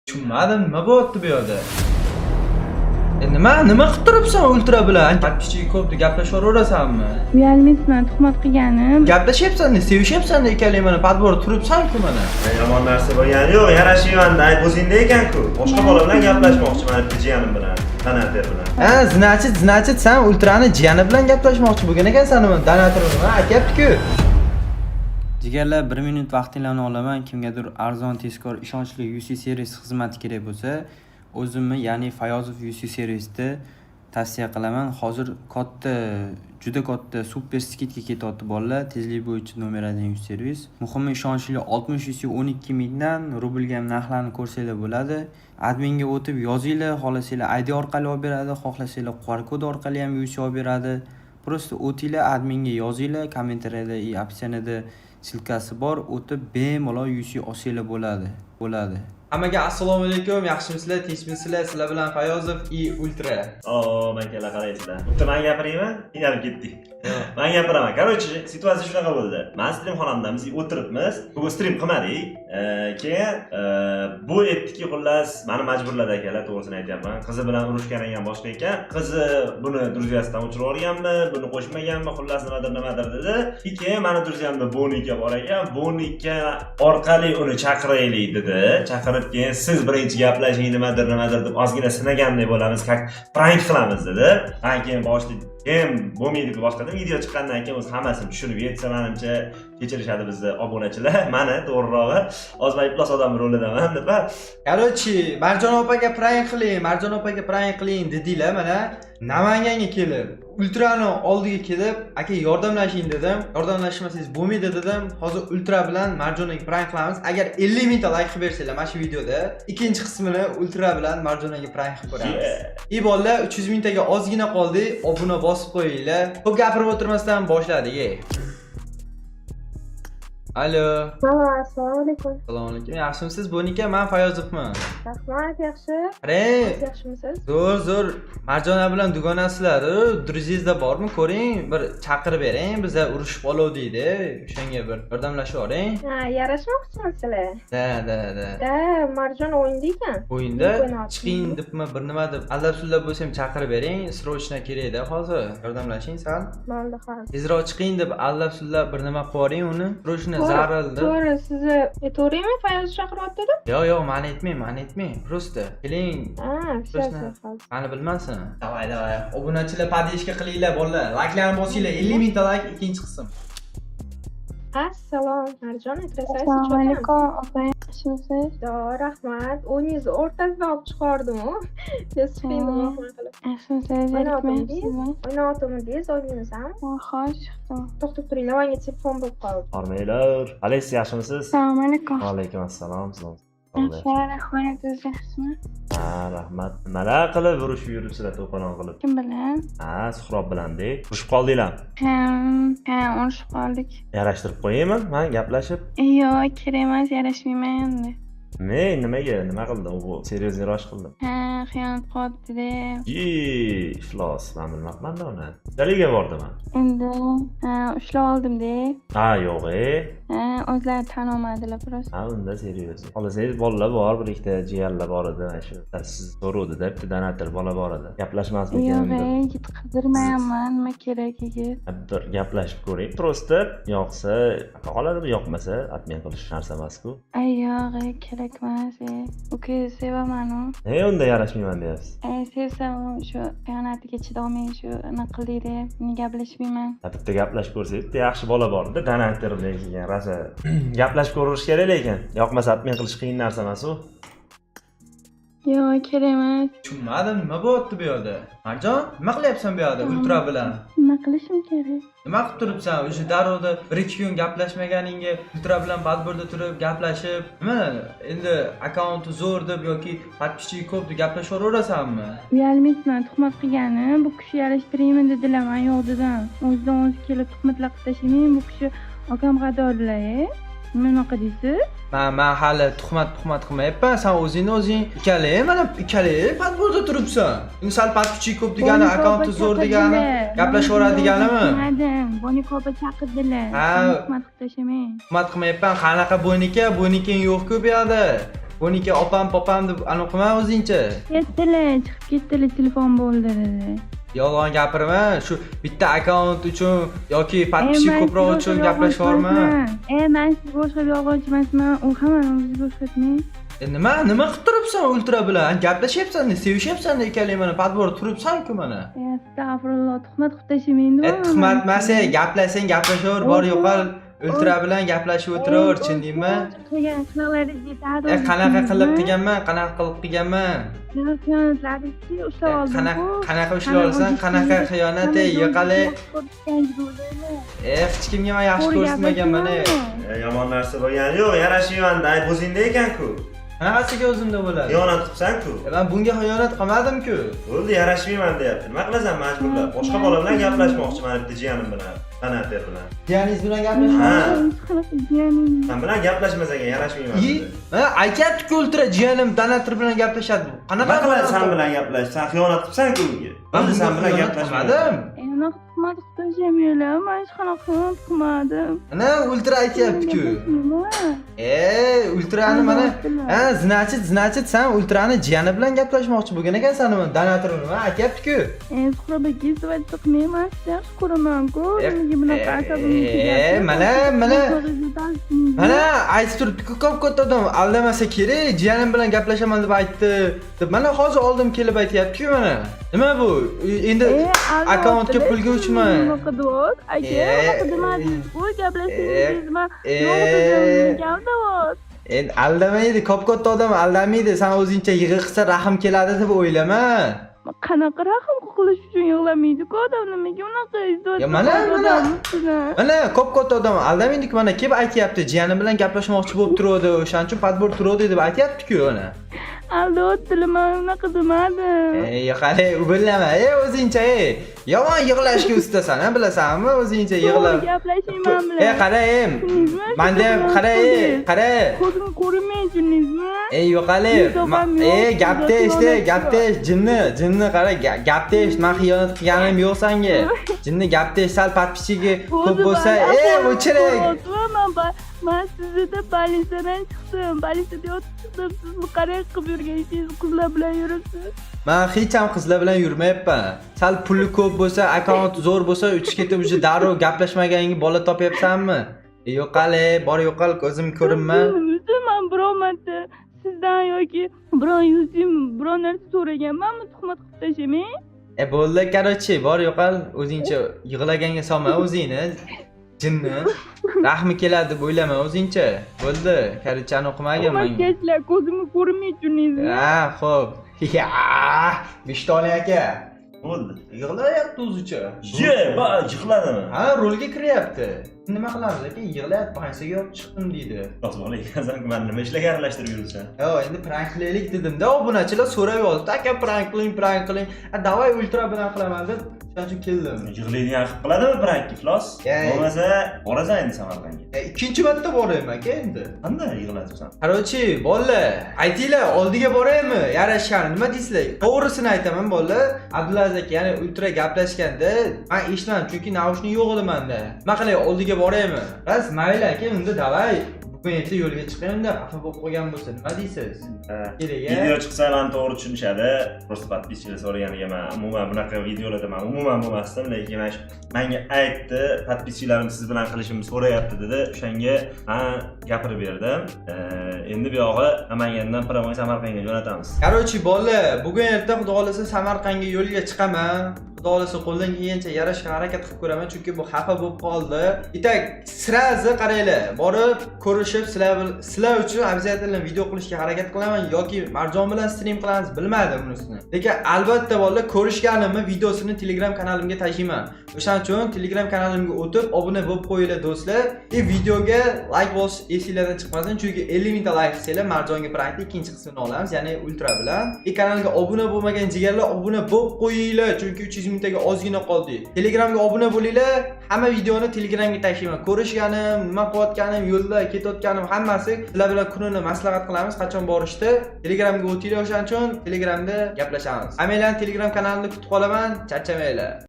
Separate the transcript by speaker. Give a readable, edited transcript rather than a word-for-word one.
Speaker 1: Tushunmadim, nima bo'lyapti bu yerda? Nima qilib turibsan ultra bilan? Подписчик ko'pdi, gaplashaverasanmi?
Speaker 2: Uyalmaysizmi, tuhmat qilganim?
Speaker 1: Gaplashyapsan-da, sevishyapsan-da ikkalang mana podbor turibsan-ku mana.
Speaker 3: Yomon narsa bo'lgani yo'q, yarashyapman-da, ayb o'zingda ekan-ku. Boshqa bola bilan gaplashmoqchiman, jiyanim bilan, donator bilan.
Speaker 1: Ha, значит, sen ultrani jiyani bilan gaplashmoqchi bo'lgan ekansan, nima donator nima aytayapti-ku.
Speaker 4: Jigarlar 1 minut vaqtinglarni olaman. Kimgadir arzon, tezkor, ishonchli UC servis xizmati kerak bo'lsa, o'zimni, ya'ni Fayozov UC servisni tavsiya qilaman. Hozir juda katta super skidga ketyapti bolalar. Tezlik bo'yicha nomeradan UC servis. Muhimi ishonchli 60 UC 12 mingdan rublga narxlarni ko'rsanglar bo'ladi. Adminga o'tib yozinglar, xohlasanglar ID orqali olib beradi, xohlasanglar QR kod orqali ham UC olib beradi. Просто o'tinglar, adminga yozinglar, kommentariyada va opsiyada silkasi bor, o'tib bemalol UC olsanglar bo'ladi. Hammaga assalomu alaykum, yaxshimisizlar, tinchmisizlar? Sizlar bilan Fayozov Ultra.
Speaker 3: Mankalar qaraysizlar. Bitta men gapirayman, qiynalib ketdik. Men gapiraman. Короче, situatsiya shunaqa bo'ldi. Men stream xonamda biz o'tiribmiz. Bugun stream qilmadik. Keyin bu aytdiki, xullas, meni majburladi akalar, to'g'risini aytyapman. Qizi bilan urushgan ham boshqa ekan. Qizi buni druzyasidan o'chirib olganmi, buni qo'shmaganmi, xullas nimadir dedi. Keyin meni druzyamda Bonika bor ekan. Bonika orqali uni chaqiraylik dedi. Chaqirib keyin siz birinchi gaplashing nimadir deb ozgina sinaganday bo'lamiz, prank qilamiz dedi. Keyin boshida keyin bo'lmaydi deb boshqa video chiqqandan keyin o'z hammasini tushunib yetsa menimcha kechirishadi bizni obunachilar. Meni to'g'rirog'i ozma iflos odam rolidaman deb.
Speaker 1: Короче, Marjon opaga prank qiling dedinglar mana. Namanganga kelib, Ultrani oldiga kelib, aka yordamlashing dedim. Yordamlashmasangiz bo'lmaydi dedim. Hozir Ultra bilan Marjonaga prank qilamiz. Agar 50 mingta like qilib bersanglar mana shu videoda ikkinchi qismini Ultra bilan Marjonaga prank qilib ko'ramiz. Bolalar 300 mingtaga ozgina qoldi. Obuna bosib qo'yinglar. Ko'p gapirib o'tirmasdan boshladik. Alo.
Speaker 2: Assalomu alaykum.
Speaker 1: Assalomu alaykum. Yaxshimisiz? Bonika, men Fayozovman.
Speaker 2: Rahmat, yaxshi. Yaxshimisiz?
Speaker 1: Zo'r. Marjona bilan dugonasizlar, druzyingizda bormi? Ko'ring, bir chaqirib bering. Biz urushib qoldik deydi. O'shanga bir yordamlashib yuboring.
Speaker 2: Ha, yarashmoqchimisizlar?
Speaker 1: Da.
Speaker 2: Marjon o'yinda ekan.
Speaker 1: O'yinda chiqing debmi, bir nima deb allab-sullab bo'lsa ham chaqirib bering. Srochna kerak-da hozir. Yordamlashing sal.
Speaker 2: Bo'ldi, xo'p.
Speaker 1: Tezroq chiqing deb allab-sullab bir nima qilib yuboring uni. Srochna zarildi.
Speaker 2: To'g'ri, sizni aytavering, Fayoz chaqiryapti deb?
Speaker 1: Yo'q, men aytmayman. Просто keling. Mani bilmasin. Davay. Obunachilar podishka qilinglar bolalar. Like'larni bosinglar. 50 mingta like ikkinchi qism.
Speaker 2: Assalomu Marjon, aytasiz.
Speaker 5: Assalomu alaykum, opa. Yaxshimisiz?
Speaker 2: Rahmat. O'yingizni o'rtasidan olib chiqardim-ku. Tesfinni qilib.
Speaker 5: Yaxshimisiz?
Speaker 2: O'ynayotgandingiz, o'yningiz ham?
Speaker 5: Xo'sh, chiqdim.
Speaker 2: To'xtab turing, menga telefon bo'lib qoldi.
Speaker 3: Hormanglar. Alaysiz, yaxshimisiz?
Speaker 5: Assalomu alaykum.
Speaker 3: Va alaykum assalom.
Speaker 5: Yaxshi, rahmat, o'zingiz yaxshimi?
Speaker 3: Rahmat. Nimalar qilib urushib yuribsizlar to'polon qilib?
Speaker 5: Kim bilan?
Speaker 3: Suhrob bilan-da. Urushib qoldinglar.
Speaker 5: Ha, urushib qoldik.
Speaker 3: Yarashtirib qo'yaymi? Men gaplashib.
Speaker 5: Yo'q, kerak emas, yarashmayman endi.
Speaker 3: Nimaga? Nima qildim? U seriozroq qildim.
Speaker 5: Ha, xiyonat qilibdi-da.
Speaker 3: Iflos, men bilmabman-da uni. Daliga bordim-a.
Speaker 5: Endi ushlab oldim-da.
Speaker 3: Yo'q.
Speaker 5: O'zlari tan olmadilar biroz.
Speaker 3: Unda seriyoz. Xohlasangiz bolalar bor, bir ikkita jiyanlar bor edi, mana shu. Siz so'rovdi-da, bitta donator bola bor edi. Gaplashmasmikan?
Speaker 5: Yo'q, yigit qidirmayapman, nima kerak yigit?
Speaker 3: Bir gaplashib ko'ring. Prosta yoqsa qoladi, yoqmasa admin qilish narsa emas-ku.
Speaker 5: Yo'q, kerak emas. Uka sevaman-u.
Speaker 3: Unda yarashmayman deyapsiz.
Speaker 5: Sevsam shu xiyonatiga chidolmay shu nima qildingda, men gaplashmayman.
Speaker 3: Bitta gaplashib ko'rsangiz, bitta yaxshi bola bor-da, donator degan rosa. Gaplashib ko'rish kerak lekin, yoqmasa admin qilish qiyin narsa emas-u.
Speaker 5: Yo'q, kerak emas.
Speaker 1: Tushunmadim, nima bo'lyapti bu yerda? Marjon, nima qilyapsan bu yerda Ultra bilan?
Speaker 5: Nima qilishim kerak?
Speaker 1: Nima qilib turibsan? O'sha darrowda 1-2 kun gaplashmaganingga Ultra bilan podborda turib gaplashib, nima? Endi akkaunti zo'r deb yoki podpисчик ko'p deb gaplashaverasanmi?
Speaker 2: Uyalmaysizmi, tuhmat qilganim? Bu kishi yarashtiraymi dedilar, men yo'q dedim. O'zidan o'zi kelib tuhmatlar qilib tashlamayman, bu kishi akam qadorlar. Nima deysiz?
Speaker 1: Men hali tuhmat qilmayapman. Sen o'zing ikkalang podborda turibsan. Sal podpисчик ko'p degani, akkaunti zo'r degani, gaplashaveradiganimi?
Speaker 2: Bilmadim. Bonika opa chaqirdilar. Tuhmat qilib tashlamayman.
Speaker 1: Tuhmat qilmayapman. Qanaqa Bonika? Bonikang yo'q-ku bu yerda. 12 opam popam deb anaqa o'zingcha.
Speaker 2: Ketdilar, chiqib ketdilar, telefon bo'ldi dedi.
Speaker 1: Yolg'on gapirma, shu bitta akkaunt uchun yoki podpischik ko'proq uchun gaplashvorma.
Speaker 2: Men siz boshqa yolg'onchi emasman, u hammani o'ziga o'xshatmang.
Speaker 1: Nima qilib turibsan ultra bilan? Gaplashyapsan-da, sevishyapsan-da ikkalang mana podbor turibsan-ku mana.
Speaker 2: Astag'firulloh, tuhmat qilib tashlamaydi.
Speaker 1: Tuhmat emas, gaplashsang gaplashaver, bor yo'qol ultra bilan gaplashib o'tiraver, tushundingmi?
Speaker 2: Qilganlaringiz yetadi.
Speaker 1: Qanaqa qilib qilganman?
Speaker 2: Xiyonatlaringizni ushlab oldim.
Speaker 1: Qanaqa ushlab olasan? Qanaqa xiyonat, yo'qali. Hech kimga men yaxshi ko'rsatmaganman.
Speaker 3: Yomon narsa bo'lgani yo'q, yarashmayman-da, ayb o'zingda ekan-ku.
Speaker 1: Qanaqasiga o'zimda bo'ladi?
Speaker 3: Xiyonat qilibsan-ku.
Speaker 1: Men bunga xiyonat qilmadim-ku.
Speaker 3: Bo'ldi, yarashmayman deyapti. Nima qilasan majburlab? Boshqa bola bilan gaplashmoqchiman bitta jiyanim bilan. Qanater bilan.
Speaker 1: Jiyaningiz bilan gaplashmoqchi?
Speaker 3: Sen bilan gaplashmasaga yarashmayman.
Speaker 1: Ha, aytyapti-ku ultra jiyanim Donator bilan gaplashadi.
Speaker 3: Qanaqa qiladi sen bilan gaplash? Sen xiyonat qilibsan-ku unga.
Speaker 1: Men sen bilan gaplashmadim.
Speaker 2: Uni tuhmat qilib tashlamaylar, men hech qanaqa xiyonat qilmadim.
Speaker 1: Ana ultra aytyapti-ku. Ultrani mana значит sen ultrani jiyani bilan gaplashmoqchi bo'lgan ekansan nima Donator nima aytyapti-ku.
Speaker 2: Suhrob aka, istovayt qilmayman, yaxshi ko'raman-ku.
Speaker 1: Mana aytib turibdi-ku, ko'p odam aldamasa kerak, jiyanim bilan gaplashaman deb aytdi. Deb mana hozir oldim kelib aytyapti-ku mana. Nima bu? Endi akkauntga pulga uchmi?
Speaker 2: Nima qildi? Aka, demadingiz-ku, gaplashingizmi?
Speaker 1: Endi aldamaydi, ko'p odam aldamaydi. Sen o'zingcha yig'i qilsa rahm keladi deb o'ylama.
Speaker 2: Qanaqa rahm qilish uchun yig'lamaydi-ku odam, nimaga unaqa izlab?
Speaker 1: Mana ko'p odam aldamaydi-ku, mana kelib aytyapti, jiyanim bilan gaplashmoqchi bo'lib turadi, o'shaning uchun podbor turadi deb aytyapti-ku mana.
Speaker 2: Aldayaptilar, men unaqa demadim.
Speaker 1: Qani, o'ylama, o'zingcha, yomon yig'lashga ustasan, bilasanmi? O'zingcha yig'lab.
Speaker 2: Gaplashmayman bilan.
Speaker 1: Qara, menda ham qara.
Speaker 2: Ko'zimni ko'rmayapsizmi?
Speaker 1: Yo'qali. Gapni eshit, jinni qara, gapni eshit, men xiyonat qilganim yo'q senga. Jinni gapni eshit, sal podpischigi ko'p bo'lsa, o'chiring.
Speaker 2: Men sizda balisadan chiqdim, balisada yotib chiqdim, sizni qarang qilib yurganingiz, qizlar bilan yuribsiz.
Speaker 1: Men hech ham qizlar bilan yurmayapman. Sal puli ko'p bo'lsa, akkaunt zo'r bo'lsa, uchib ketib uje darrov gaplashmaganingga bola topyapsanmi? Yo'qali, bor yo'qol ko'zim ko'rinma.
Speaker 2: Men biror marta sizdan yoki biror narsa so'raganmanmi, tuhmat qilib tashamang.
Speaker 1: Bo'ldi, qarochi, bor yo'qol o'zingcha yig'laganga solma o'zingni. Jinni rahmi keladi deb o'ylama o'zingcha. Bo'ldi, qarichani o'qimagan men.
Speaker 2: Kechlar ko'zimni ko'rmayapsizmi?
Speaker 1: Xo'p. Bishtoli aka.
Speaker 3: Bo'ldi.
Speaker 1: Yig'layapti o'zicha.
Speaker 3: Yig'ladimi?
Speaker 1: Ha, rolga kiryapti. Nima qilamiz aka? Yig'layapti, pansiga olib chiqdim deydi.
Speaker 3: Rahmat ekansan, men nima ishlarga aralashtirib yuribsan?
Speaker 1: Endi prank qilaylik dedim-da, obunachilar so'rab yozdi. Aka prank qiling. Davay ultra bilan qilaman deb shuning keldim.
Speaker 3: Yig'laydigan qilib qiladimi prank iflos? Bo'lmasa, borasan endi Samarqandga.
Speaker 1: Ikkinchi marta borayman aka endi.
Speaker 3: Qanday yig'layapsan?
Speaker 1: Qarochi, bolalar, aytinglar, oldiga boraymi? Yarashgan, nima deysizlar? To'g'risini aytaman, bolalar. Abdulaziz aka, ya'ni ultra gaplashganda men eshitmadim, chunki naushnik yo'q edi menda. Nima qilay, oldiga boraymi? Bas, mayli aka, unda davay. Bugun esa yo'lga chiqaymi-da, xafa bo'lib qolgan bo'lsa, nima deysiz?
Speaker 3: Video chiqsa men to'g'ri tushunishadi. Prosta podpischlar so'raganiga men umuman bunaqa videolarda men umuman bo'lmasdim, lekin menga aytdi, podpischlarimiz siz bilan qilishimni so'rayapti dedi. O'shanga men gapirib berdim. Endi bu yog'i Namangandan Pramoy Samarqandga jo'natamiz. Qarochi
Speaker 1: bolalar, bugun erta xudo xolasa Samarqandga yo'lga chiqaman. Xudo xolasa qo'ldan kelgancha yarashga harakat qilib ko'raman, chunki bu xafa bo'lib qoldi. Itak sirazi qaranglar, borib ko'rishib sizlar uchun обязательно video qilishga harakat qilaman yoki Marjon bilan stream qilamiz, bilmadim bunisini. Lekin albatta bolalar, ko'rishganimni videosini Telegram kanalimga tashlayman. O'shaning uchun Telegram kanalimga o'tib obuna bo'lib qo'yinglar do'stlar. Videoga like bosish esingizdan chiqmasin, chunki 50 mingta like qilsanglar Marjonga prankning ikkinchi qismini olamiz, ya'ni ultra bilan. Kanalga obuna bo'lmagan jigarlar obuna bo'lib qo'yinglar, chunki 300 mingtaga ozgina qoldi. Telegramga obuna bo'linglar. Hamma videoni Telegramga tashlayman. Ko'rishganim, nima qilayotganim, yo'lda ketayotganim hammasi sizlar bilan kunini maslahat qilamiz, qachon borishdi. Telegramga o'tinglar, o'shaning uchun Telegramda gaplashamiz. Hammalarni Telegram kanalimda kutib qolaman. Charchamanglar.